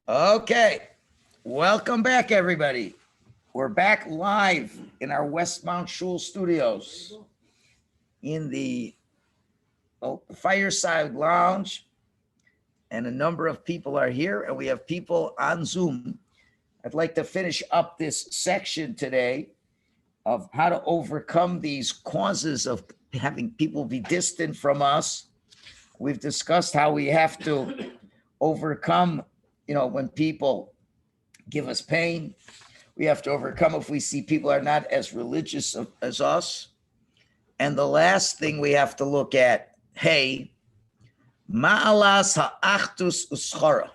Okay, welcome back, everybody. We're back live in our Westmount Shul studios in the Fireside Lounge, and a number of people are here, and we have people on Zoom. I'd like to finish up this section today of how to overcome these causes of having people be distant from us. We've discussed how we have to overcome, when people give us pain. We have to overcome if we see people are not as religious as us. And the last thing we have to look at, hey, ma'alas ha'achdus uschara.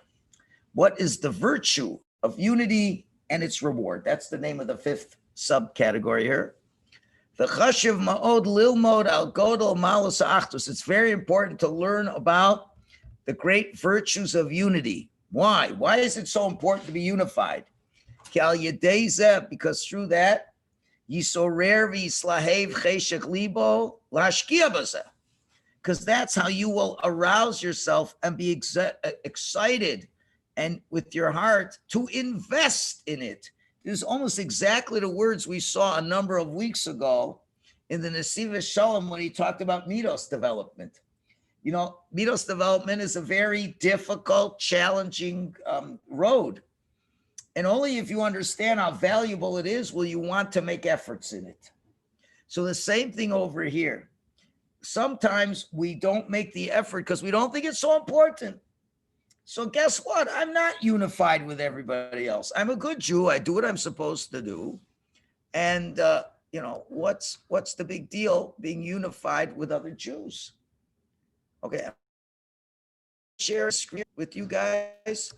What is the virtue of unity and its reward? That's the name of the fifth subcategory here. The chashiv ma'od lilmod al godol ma'alas ha'achdus. It's very important to learn about the great virtues of unity. Why? Why is it so important to be unified? Because through that, because that's how you will arouse yourself and be excited and with your heart to invest in it. This is almost exactly the words we saw a number of weeks ago in the Nesiva Shalom when he talked about Middos development. Middos development is a very difficult, challenging road. And only if you understand how valuable it is will you want to make efforts in it. So the same thing over here. Sometimes we don't make the effort because we don't think it's so important. So guess what? I'm not unified with everybody else. I'm a good Jew. I do what I'm supposed to do. And, what's the big deal being unified with other Jews? Okay. Share a screen with you guys.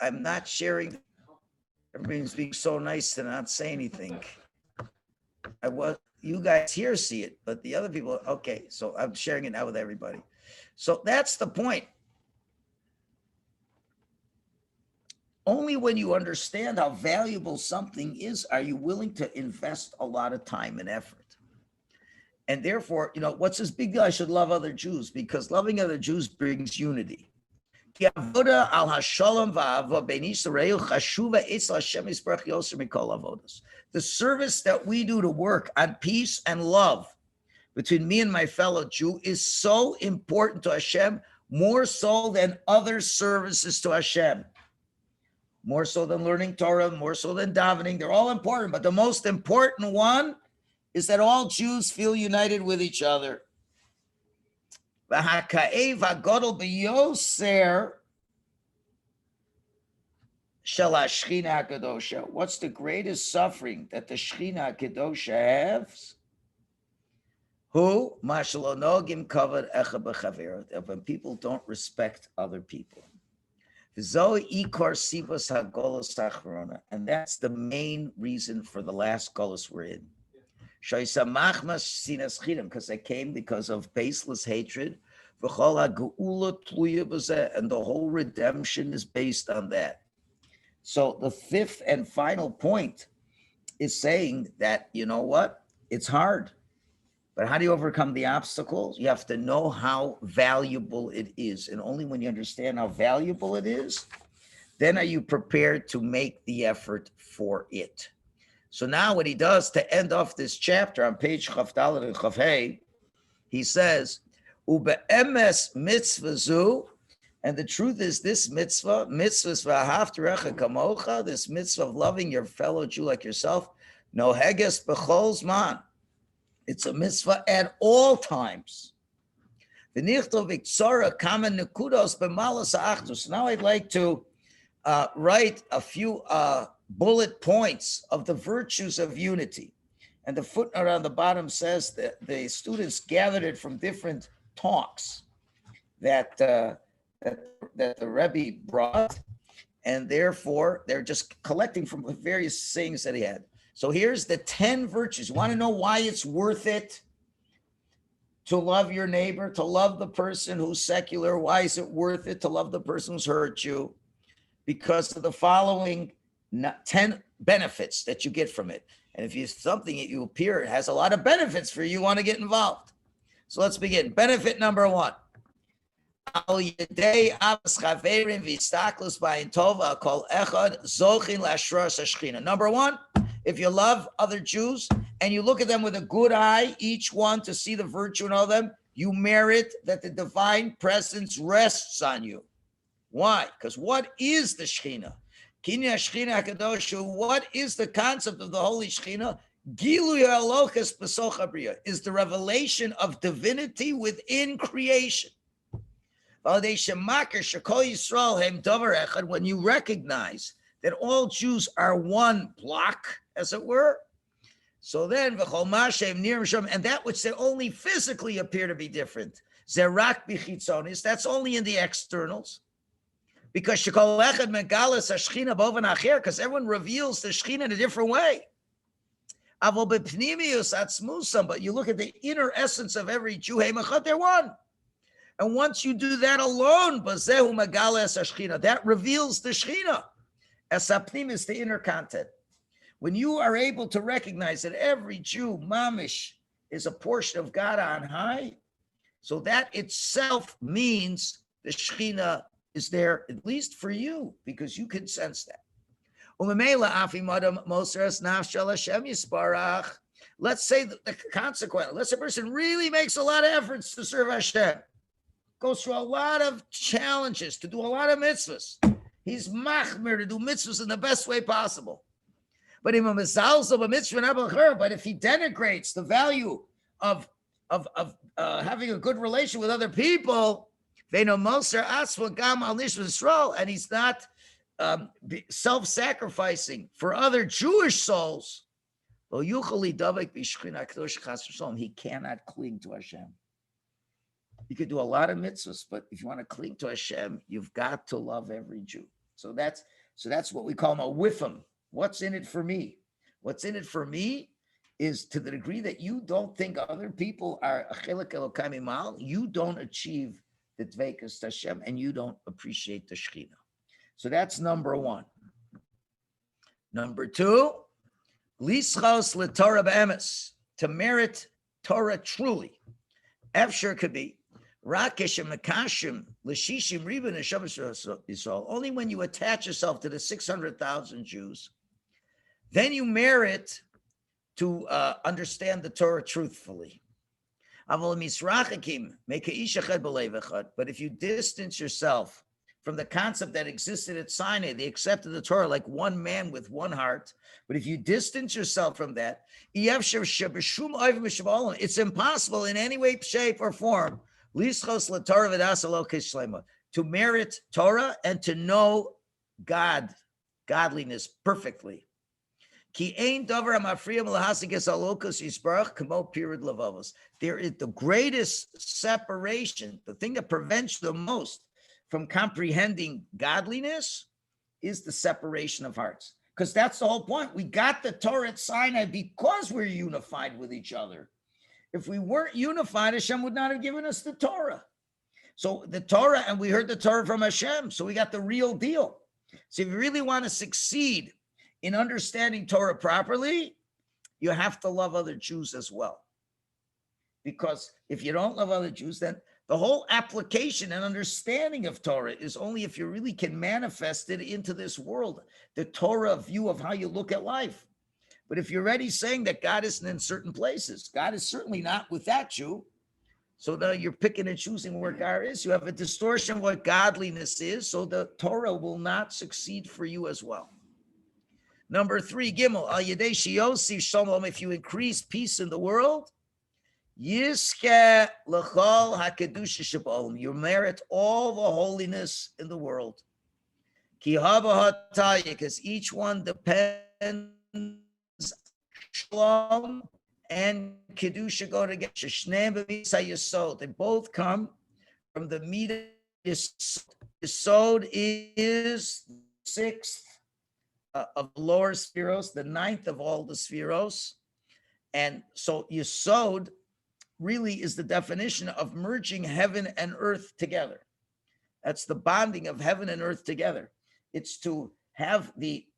I'm not sharing. Everybody's being so nice to not say anything. You guys here see it, but the other people, okay. So I'm sharing it now with everybody. So that's the point. Only when you understand how valuable something is, are you willing to invest a lot of time and effort. And therefore, what's this big deal? I should love other Jews, because loving other Jews brings unity. The service that we do to work on peace and love between me and my fellow Jew is so important to Hashem, more so than other services to Hashem, more so than learning Torah, more so than davening. They're all important, but the most important one is that all Jews feel united with each other. What's the greatest suffering that the Shechina Kedosha has? Who? When people don't respect other people. And that's the main reason for the last Golus we're in. Because they came because of baseless hatred, and the whole redemption is based on that. So the fifth and final point is saying that, it's hard, but how do you overcome the obstacles? You have to know how valuable it is. And only when you understand how valuable it is, then are you prepared to make the effort for it. So now what he does to end off this chapter on page Chaf Dalet and Chaf Hey, he says, Ube'emes mitzvazu, and the truth is this mitzvah, mitzvahs v'ahavterecha kamocha, this mitzvah of loving your fellow Jew like yourself, noheges b'chol zman. It's a mitzvah at all times. V'nichtov iktzara kamen nekudos b'malas ha'achdus. Now I'd like to write a few bullet points of the virtues of unity. And the footnote on the bottom says that the students gathered it from different talks that the Rebbe brought, and therefore they're just collecting from various sayings that he had. So here's the 10 virtues. You want to know why it's worth it to love your neighbor, to love the person who's secular? Why is it worth it to love the person who's hurt you? Because of the following 10 benefits that you get from it. And if it's something that you appear has a lot of benefits for you, you want to get involved. So let's begin. Benefit number 1. Al yedei avos chaverim v'istaklos b'ayin tova kol echad zochin la'ashras hashchina. Number one, if you love other Jews and you look at them with a good eye, each one to see the virtue in all of them, you merit that the divine presence rests on you. Why? Because what is the Shechina? Kinyan Shechina HaKadosh, what is the concept of the Holy Shechina? Gilui Elokus B'soch HaBriya is the revelation of divinity within creation. When you recognize that all Jews are one block, as it were, so then, and that which they only physically appear to be different, that's only in the externals. Because everyone reveals the Shechina in a different way. But you look at the inner essence of every Jew, they're one. And once you do that alone, that reveals the Shechina. Esapnim is the inner content. When you are able to recognize that every Jew, mamish, is a portion of God on high, so that itself means the Shechina is there, at least for you, because you can sense that. Let's say that the consequence, let's say a person really makes a lot of efforts to serve Hashem, goes through a lot of challenges to do a lot of mitzvahs. He's machmir to do mitzvahs in the best way possible. But if he denigrates the value of having a good relation with other people, and he's not self-sacrificing for other Jewish souls, he cannot cling to Hashem. You could do a lot of mitzvahs, but if you want to cling to Hashem, you've got to love every Jew. So that's what we call a wifim. What's in it for me? What's in it for me is to the degree that you don't think other people are a chelik Elokai mimal, you don't achieve the dveikus Hashem, and you don't appreciate the Shechina. So that's number one. Number two, lischos l'Torah be'emes, to merit Torah truly. Efshar could be rakesh and makashim l'shishim ribbon and Shabbos Yisrael. Only when you attach yourself to the 600,000 Jews, then you merit to understand the Torah truthfully. But if you distance yourself from the concept that existed at Sinai, they accepted the Torah like one man with one heart. But if you distance yourself from that, it's impossible in any way, shape, or form to merit Torah and to know God, godliness perfectly. There is the greatest separation, the thing that prevents the most from comprehending godliness is the separation of hearts. Because that's the whole point. We got the Torah at Sinai because we're unified with each other. If we weren't unified, Hashem would not have given us the Torah. So the Torah, and we heard the Torah from Hashem, so we got the real deal. So if you really want to succeed in understanding Torah properly, you have to love other Jews as well. Because if you don't love other Jews, then the whole application and understanding of Torah is only if you really can manifest it into this world, the Torah view of how you look at life. But if you're already saying that God isn't in certain places, God is certainly not with that Jew. So now you're picking and choosing where God is. You have a distortion of what godliness is, so the Torah will not succeed for you as well. Number three, Gimel, al yedei sheyosiv shalom, if you increase peace in the world, Yiske l'chol hakedusha sheba'olam, you merit all the holiness in the world. Ki haba hataya, because each one depends shalom and kedusha go together. Shneim b'misa yesod, they both come from the Middos. Yesod is sixth of the lower spheros, the ninth of all the spheros, and so Yesod really is the definition of merging heaven and earth together. That's the bonding of heaven and earth together. It's to have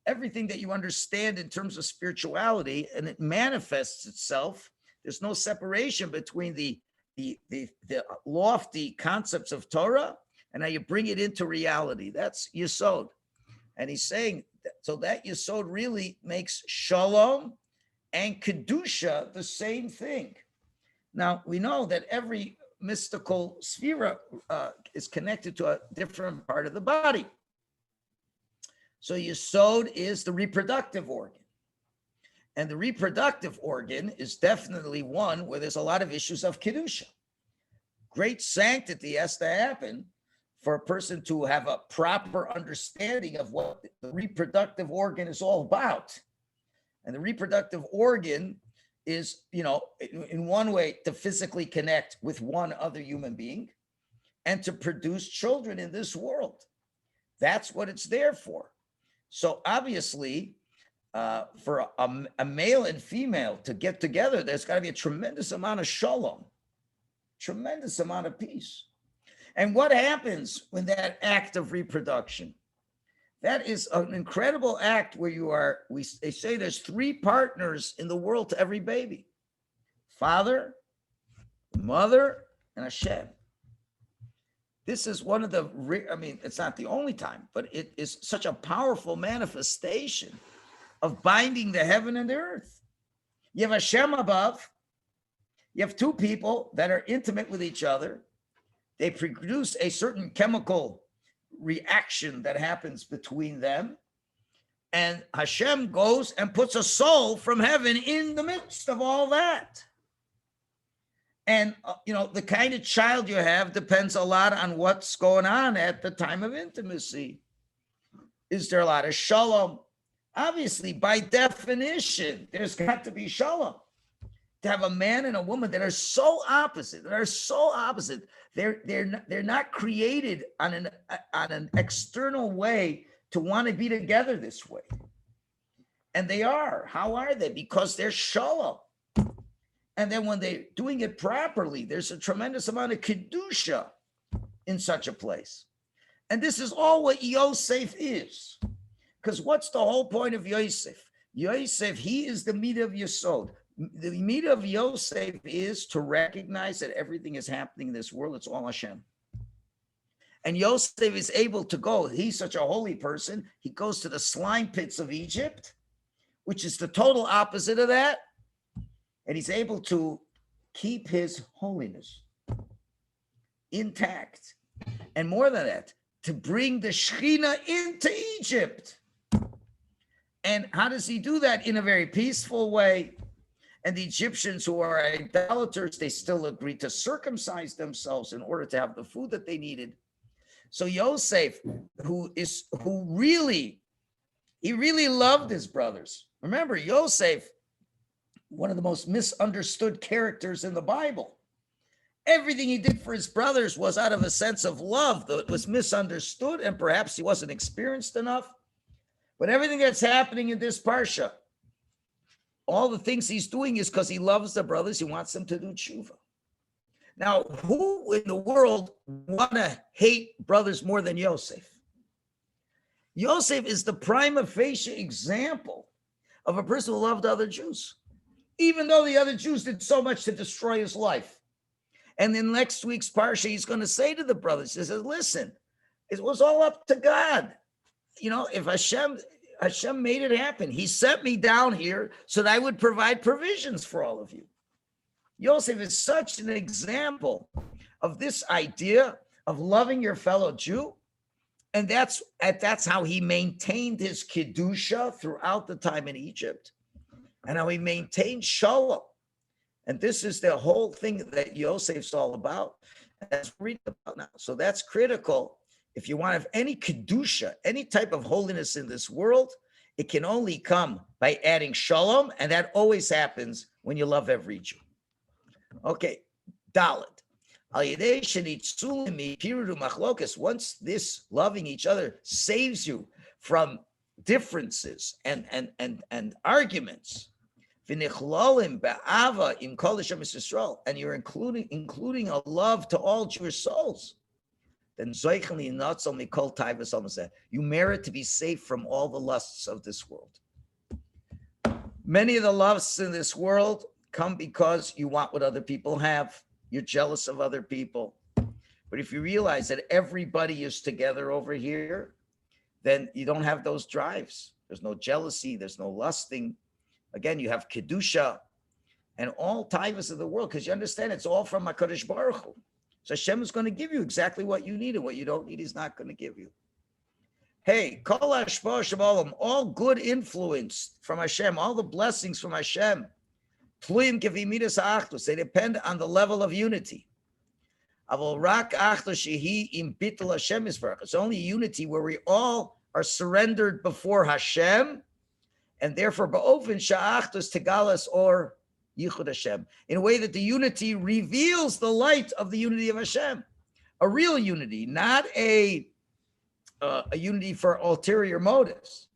everything that you understand in terms of spirituality, and it manifests itself. There's no separation between the the lofty concepts of Torah, and now you bring it into reality. That's Yesod. And he's saying, so that Yesod really makes Shalom and Kedusha the same thing. Now, we know that every mystical sphera is connected to a different part of the body. So Yesod is the reproductive organ. And the reproductive organ is definitely one where there's a lot of issues of Kedusha. Great sanctity has to happen for a person to have a proper understanding of what the reproductive organ is all about. And the reproductive organ is, in one way to physically connect with one other human being and to produce children in this world. That's what it's there for. So obviously, for a male and female to get together, there's got to be a tremendous amount of shalom, tremendous amount of peace. And what happens when that act of reproduction? That is an incredible act where they say there's 3 partners in the world to every baby: father, mother, and Hashem. This is one of the, it's not the only time, but it is such a powerful manifestation of binding the heaven and the earth. You have Hashem above. You have 2 people that are intimate with each other. They produce a certain chemical reaction that happens between them. And Hashem goes and puts a soul from heaven in the midst of all that. And, the kind of child you have depends a lot on what's going on at the time of intimacy. Is there a lot of shalom? Obviously, by definition, there's got to be shalom. To have a man and a woman that are so opposite, they're not created on an external way to want to be together this way. And they are. How are they? Because they're shalom. And then when they're doing it properly, there's a tremendous amount of kedusha in such a place. And this is all what Yosef is. Because what's the whole point of Yosef? Yosef, he is the meat of Yesod. The meat of Yosef is to recognize that everything is happening in this world. It's all Hashem. And Yosef is able to go. He's such a holy person. He goes to the slime pits of Egypt, which is the total opposite of that. And he's able to keep his holiness intact. And more than that, to bring the Shekhinah into Egypt. And how does he do that? In a very peaceful way. And the Egyptians, who are idolaters, they still agreed to circumcise themselves in order to have the food that they needed. So Yosef, he really loved his brothers. Remember, Yosef, one of the most misunderstood characters in the Bible. Everything he did for his brothers was out of a sense of love, though it was misunderstood, and perhaps he wasn't experienced enough. But everything that's happening in this parsha, all the things he's doing is because he loves the brothers. He wants them to do tshuva. Now, who in the world want to hate brothers more than Yosef? Yosef is the prima facie example of a person who loved other Jews, even though the other Jews did so much to destroy his life. And in next week's parsha, he's going to say to the brothers, he says, listen, it was all up to God. If Hashem made it happen. He sent me down here so that I would provide provisions for all of you. Yosef is such an example of this idea of loving your fellow Jew. And that's how he maintained his kedusha throughout the time in Egypt, and how he maintained shalom. And this is the whole thing that Yosef's all about. And that's what we're reading about now. So that's critical. If you want to have any kedusha, any type of holiness in this world, it can only come by adding shalom, and that always happens when you love every Jew. Okay, Dalet. Once this loving each other saves you from differences and arguments, and you're including a love to all Jewish souls, then you merit to be safe from all the lusts of this world. Many of the lusts in this world come because you want what other people have. You're jealous of other people. But if you realize that everybody is together over here, then you don't have those drives. There's no jealousy. There's no lusting. Again, you have kedusha and all taivas of the world, because you understand it's all from HaKadosh Baruch Hu. So Hashem is going to give you exactly what you need, and what you don't need, He's not going to give you. Hey, kol hashpah shabbalam, all good influence from Hashem, all the blessings from Hashem, tluyim kefi midas ha'achdus, they depend on the level of unity. Aval rak achdus shehi im bittul Hashem yisbarach. It's only unity where we all are surrendered before Hashem, and therefore ba'ofen sha'achdus tegalas or yichud Hashem, in a way that the unity reveals the light of the unity of Hashem, a real unity, not a unity for ulterior motives.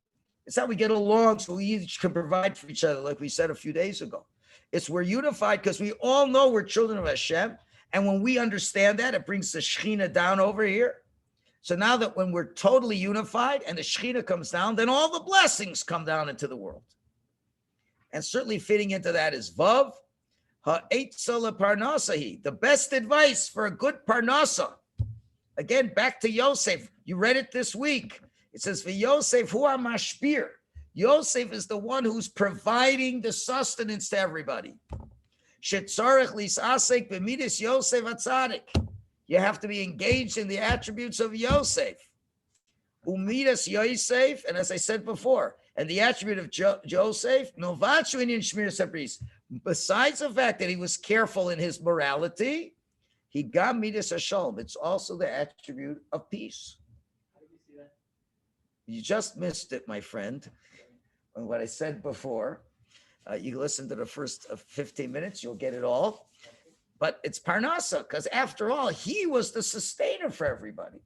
It's how we get along so we each can provide for each other, like we said a few days ago. It's we're unified because we all know we're children of Hashem. And when we understand that, it brings the Shekhinah down over here. So now that when we're totally unified and the Shekhinah comes down, then all the blessings come down into the world. And certainly fitting into that is Vav, ha'etza leparnasahi, the best advice for a good parnasa. Again, back to Yosef. You read it this week. It says, for Yosef, hu mashpir. Yosef is the one who's providing the sustenance to everybody. Shetzarech lisasek b'midas Yosef atzadik. You have to be engaged in the attributes of Yosef. Umidas Yosef, and as I said before, and the attribute of Joseph, novachu inyan shmir sabris. Besides the fact that he was careful in his morality, he got midas hashalom. It's also the attribute of peace. How do you see that? You just missed it, my friend. And what I said before, you listen to the first 15 minutes, you'll get it all. But it's parnasa, because after all, he was the sustainer for everybody.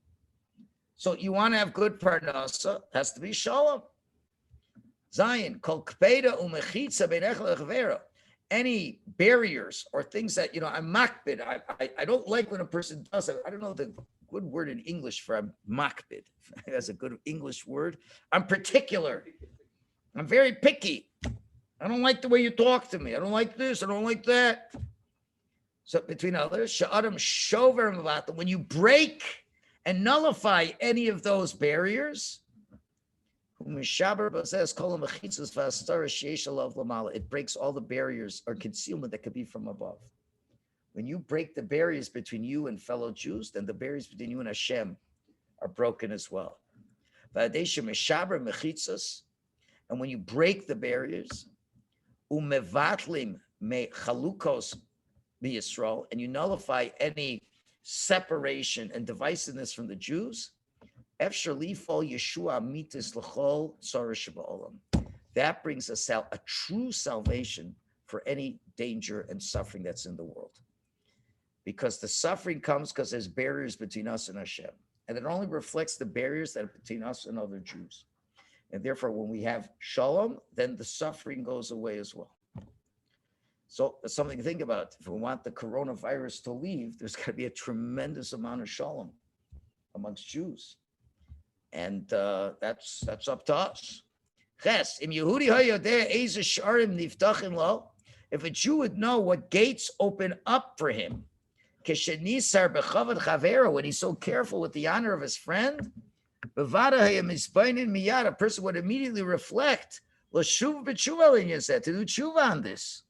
So you want to have good parnasa, has to be shalom. Zion, kol kpeda umechitza beinecha lechvera. Any barriers or things that, I'm makbid. I don't like when a person does it. I don't know the good word in English for I'm makbid. That's a good English word. I'm particular. I'm very picky. I don't like the way you talk to me. I don't like this. I don't like that. So between others, sha'adam shover mavata, when you break and nullify any of those barriers, it breaks all the barriers or concealment that could be from above. When you break the barriers between you and fellow Jews, then the barriers between you and Hashem are broken as well. And when you break the barriers, and you nullify any separation and divisiveness from the Jews, that brings a true salvation for any danger and suffering that's in the world. Because the suffering comes because there's barriers between us and Hashem. And it only reflects the barriers that are between us and other Jews. And therefore, when we have shalom, then the suffering goes away as well. So that's something to think about. If we want the coronavirus to leave, there's got to be a tremendous amount of shalom amongst Jews. And that's up to us. If a Jew would know what gates open up for him, when he's so careful with the honor of his friend, a person would immediately reflect to do tshuva on this.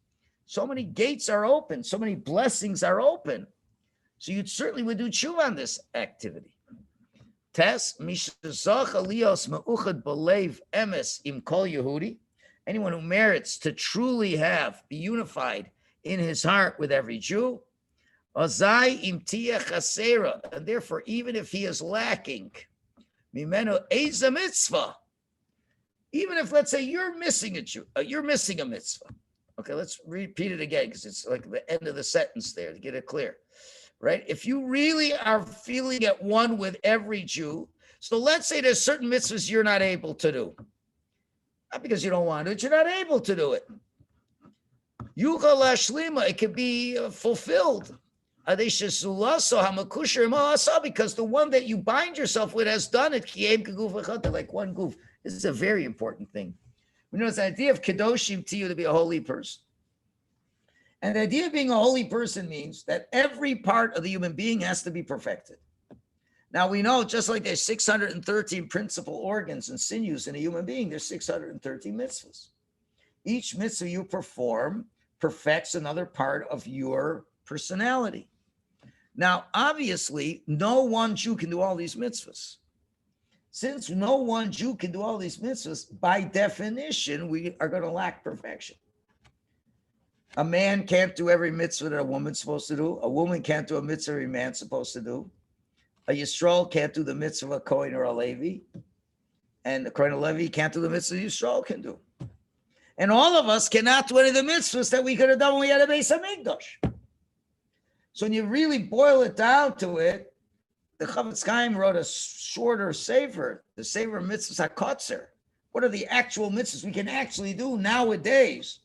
So many gates are open, so many blessings are open. So you certainly would do tshuva on this activity. Anyone who merits to truly be unified in his heart with every Jew, and therefore, even if he is lacking, even if, let's say, you're missing a mitzvah. Okay, let's repeat it again because it's like the end of the sentence there to get it clear. Right? If you really are feeling at one with every Jew, so let's say there's certain mitzvahs you're not able to do. Not because you don't want to, you're not able to do it. Yuchal Ashlima, it can be fulfilled. Because the one that you bind yourself with has done it. Like one goof. This is a very important thing. We know it's the idea of Kedoshim to you to be a holy person. And the idea of being a holy person means that every part of the human being has to be perfected. Now we know, just like there's 613 principal organs and sinews in a human being, there's 613 mitzvahs. Each mitzvah you perform perfects another part of your personality. Now, obviously, no one Jew can do all these mitzvahs. Since no one Jew can do all these mitzvahs, by definition, we are going to lack perfection. A man can't do every mitzvah that a woman's supposed to do. A woman can't do a mitzvah every man's supposed to do. A Yisrael can't do the mitzvah of a Kohen or a Levi. And the Kohen or Levi can't do the mitzvah Yisrael can do. And all of us cannot do any of the mitzvahs that we could have done when we had a Beis Hamikdash. So when you really boil it down to it, the Chavetz Chaim wrote a shorter sefer, the sefer mitzvahs hakotzer. What are the actual mitzvahs we can actually do nowadays?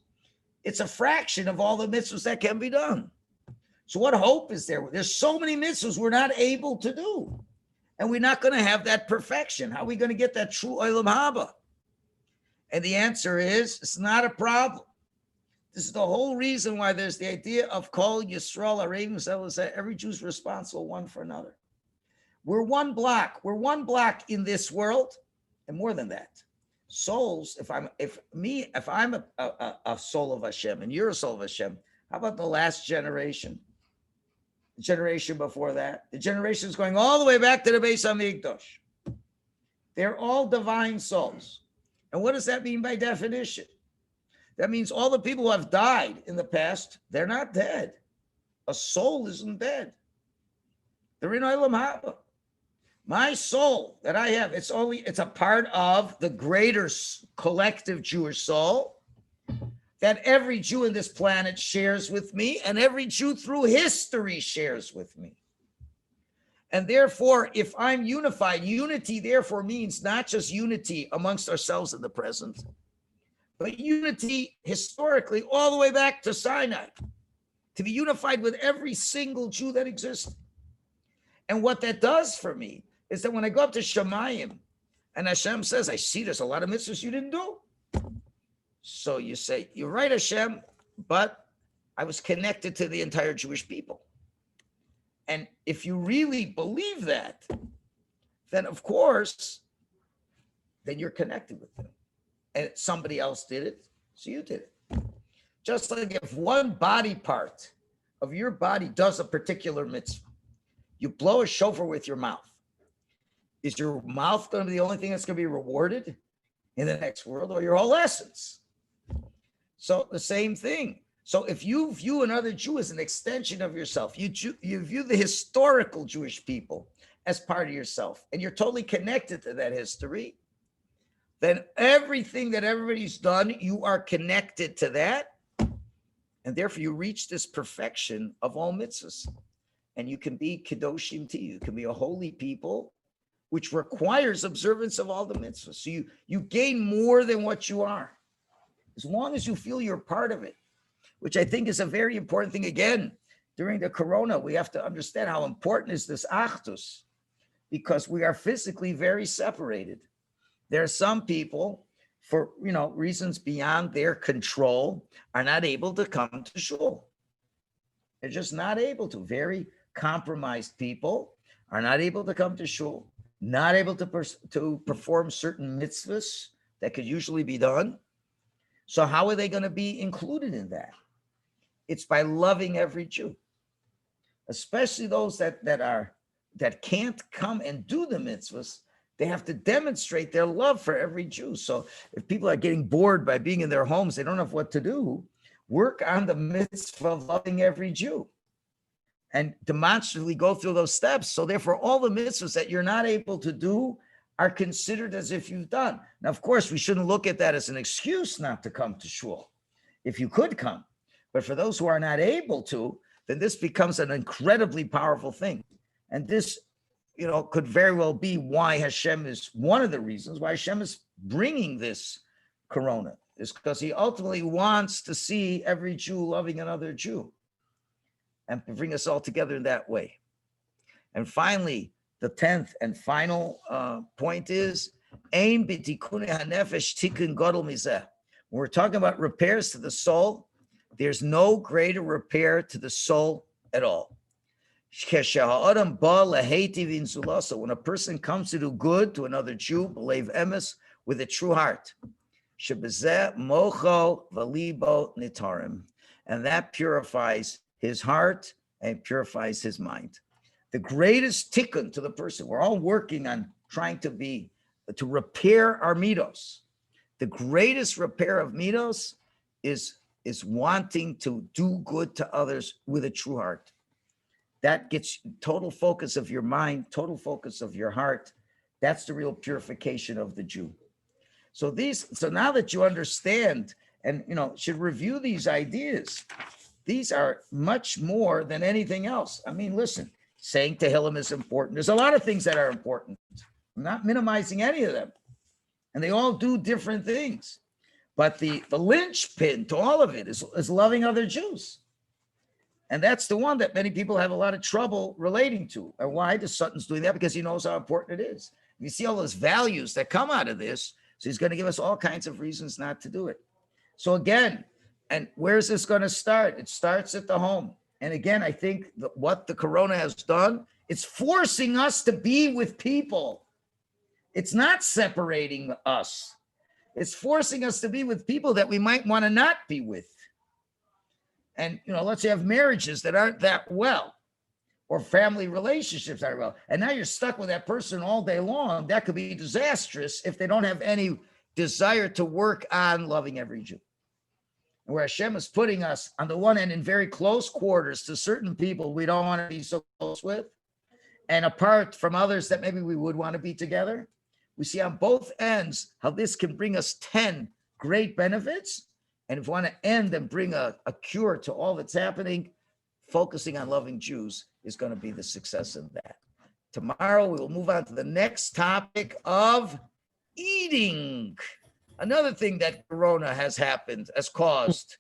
It's a fraction of all the mitzvahs that can be done. So what hope is there? There's so many mitzvahs we're not able to do. And we're not going to have that perfection. How are we going to get that true olam haba? And the answer is, it's not a problem. This is the whole reason why there's the idea of Kol Yisrael Arevim Zelazeh. Every Jew's responsible one for another. We're one block. We're one block in this world, and more than that. Souls, if I'm a soul of Hashem and you're a soul of Hashem, how about the last generation? The generation before that? The generation is going all the way back to the Beis Hamikdash. They're all divine souls. And what does that mean by definition? That means all the people who have died in the past, they're not dead. A soul isn't dead. They're in Olam Haba. My soul that I have, it's a part of the greater collective Jewish soul that every Jew in this planet shares with me, and every Jew through history shares with me. And therefore, if I'm unified, unity therefore means not just unity amongst ourselves in the present, but unity historically all the way back to Sinai, to be unified with every single Jew that exists. And what that does for me is that when I go up to Shemayim and Hashem says, I see there's a lot of mitzvahs you didn't do. So you say, you're right, Hashem, but I was connected to the entire Jewish people. And if you really believe that, then of course, then you're connected with them. And somebody else did it, so you did it. Just like if one body part of your body does a particular mitzvah, you blow a shofar with your mouth. Is your mouth going to be the only thing that's going to be rewarded in the next world, or your whole essence? So the same thing. So if you view another Jew as an extension of yourself, you view the historical Jewish people as part of yourself, and you're totally connected to that history, then everything that everybody's done, you are connected to that. And therefore you reach this perfection of all mitzvahs. And you can be Kedoshim to you. You can be a holy people, which requires observance of all the mitzvahs. So you gain more than what you are, as long as you feel you're part of it, which I think is a very important thing. Again, during the corona, we have to understand how important is this achdus, because we are physically very separated. There are some people, for reasons beyond their control, are not able to come to shul. They're just not able to. Very compromised people are not able to come to shul, not able to perform certain mitzvahs that could usually be done. So how are they going to be included in that? It's by loving every Jew, especially those that can't come and do the mitzvahs. They have to demonstrate their love for every Jew. So if people are getting bored by being in their homes, they don't know what to do, work on the mitzvah of loving every Jew and demonstratively go through those steps. So therefore, all the mitzvahs that you're not able to do are considered as if you've done. Now, of course, we shouldn't look at that as an excuse not to come to shul. If you could come, but for those who are not able to, then this becomes an incredibly powerful thing. And this, could very well be why Hashem is one of the reasons why Hashem is bringing this corona, is because he ultimately wants to see every Jew loving another Jew and bring us all together in that way. And finally, the 10th and final point is, Ein b'tikkunei hanefesh tikkun gadol mizeh. When we're talking about repairs to the soul, There's no greater repair to the soul at all. When a person comes to do good to another Jew, believe emes, with a true heart, and that purifies his heart and purifies his mind. The greatest tikkun to the person, we're all working on trying to repair our middos. The greatest repair of middos is wanting to do good to others with a true heart. That gets total focus of your mind, total focus of your heart. That's the real purification of the Jew. So now that you understand and should review these ideas, these are much more than anything else. I mean, listen, saying Tehillim is important. There's a lot of things that are important. I'm not minimizing any of them. And they all do different things. But the linchpin to all of it is loving other Jews. And that's the one that many people have a lot of trouble relating to. And why does Sutton's doing that? Because he knows how important it is. You see all those values that come out of this. So he's going to give us all kinds of reasons not to do it. So again, and where's this going to start? It starts at the home. And again, I think that what the corona has done, it's forcing us to be with people. It's not separating us. It's forcing us to be with people that we might want to not be with. And, let's say you have marriages that aren't that well, or family relationships aren't well. And now you're stuck with that person all day long. That could be disastrous if they don't have any desire to work on loving every Jew. And where Hashem is putting us, on the one hand, in very close quarters to certain people we don't want to be so close with, and apart from others that maybe we would want to be together. We see on both ends how this can bring us 10 great benefits. And if we want to end and bring a cure to all that's happening, focusing on loving Jews is going to be the success of that. Tomorrow, we will move on to the next topic of eating. Another thing that Corona has caused.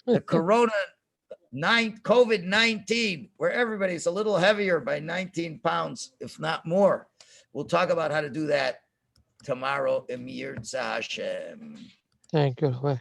The COVID-19, where everybody's a little heavier by 19 pounds, if not more. We'll talk about how to do that tomorrow. Emir Hashem. Thank you.